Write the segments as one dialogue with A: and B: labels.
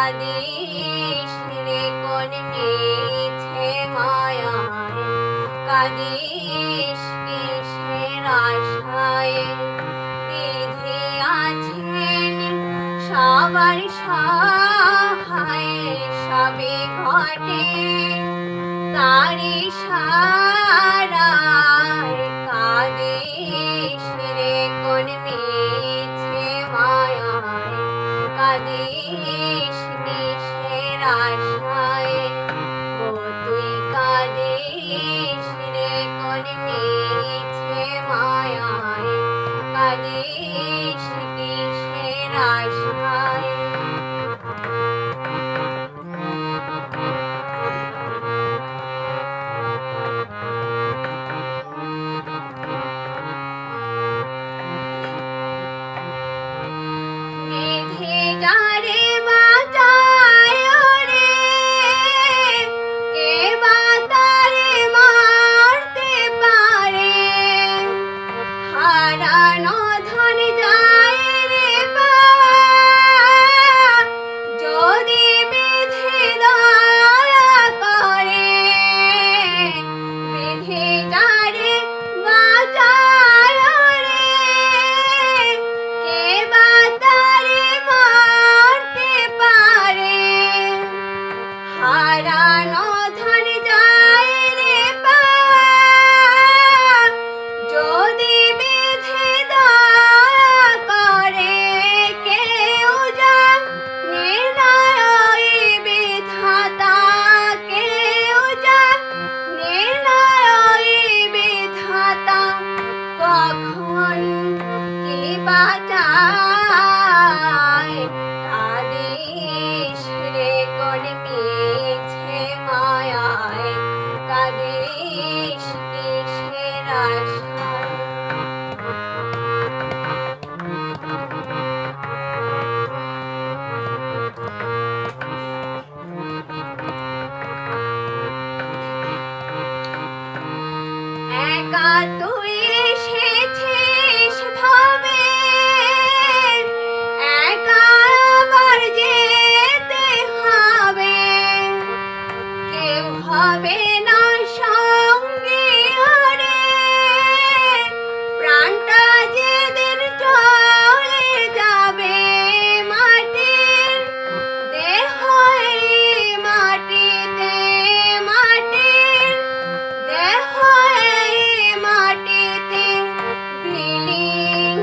A: কাঁদিস রে কোন মিছে মায়ায়, কাঁদিস কিসের আশায়। বিধি আছেন সবার সহায়, সবে ঘটে তারি সারায়। কাঁদিস রে কোন মিছে মায়ায়, কাঁদিস কিসের আশায়। ও তুই কাঁদিস রে কোন মিছে মায়ায়, কাঁদিস কিসের আশায়। বিধি যারে বাঁচায় রে, কে বা তারে মারতে পারে। হারানো ধন যায় রে পাওয়া, যদি বিধি দয়া করে। বিধি যারে বাঁচায় রে, কে বা তারে মারতে পারে। হারানো ধন যায় রে পাওয়া, যদি বিধি দয়া করে। কেউ জানে না ওই বিধাতা, কেউ জানে না ওই বিধাতা, কখন কি বাঁচায়। কাঁদিস রে কোন মিছে মায়ায়, কাঁদিস কিসের আশায়। একা তুই এসেছিস ভবে, একা আবার যেতে হবে। কেউ হবে না সঙ্গে রে, প্রাণটা যেদিন চলে যাবে। মাটির দেহ এই মাটিতে, মাটির দেহ এই মাটিতে বিলীন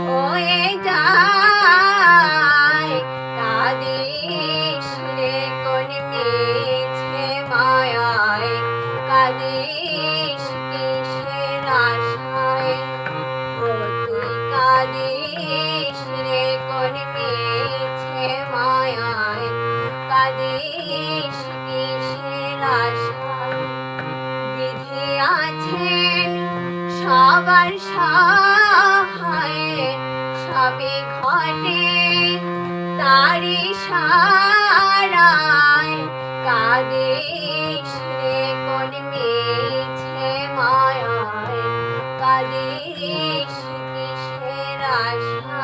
A: হয়ে যায়। কাঁদিস রে কোন মিছে মায়ায়, কাঁদিস কিসের আশায়। ও তুই কাঁদিস রে কোন মিছে মায়ায়, কাঁদিস কিসের আশায়। বিধি আছেন সবার সহায়, সবে ঘটে তারি সারায়। কাঁদিস রে কোন মিছে মায়ায়, কাঁদিস কিসের আশায়।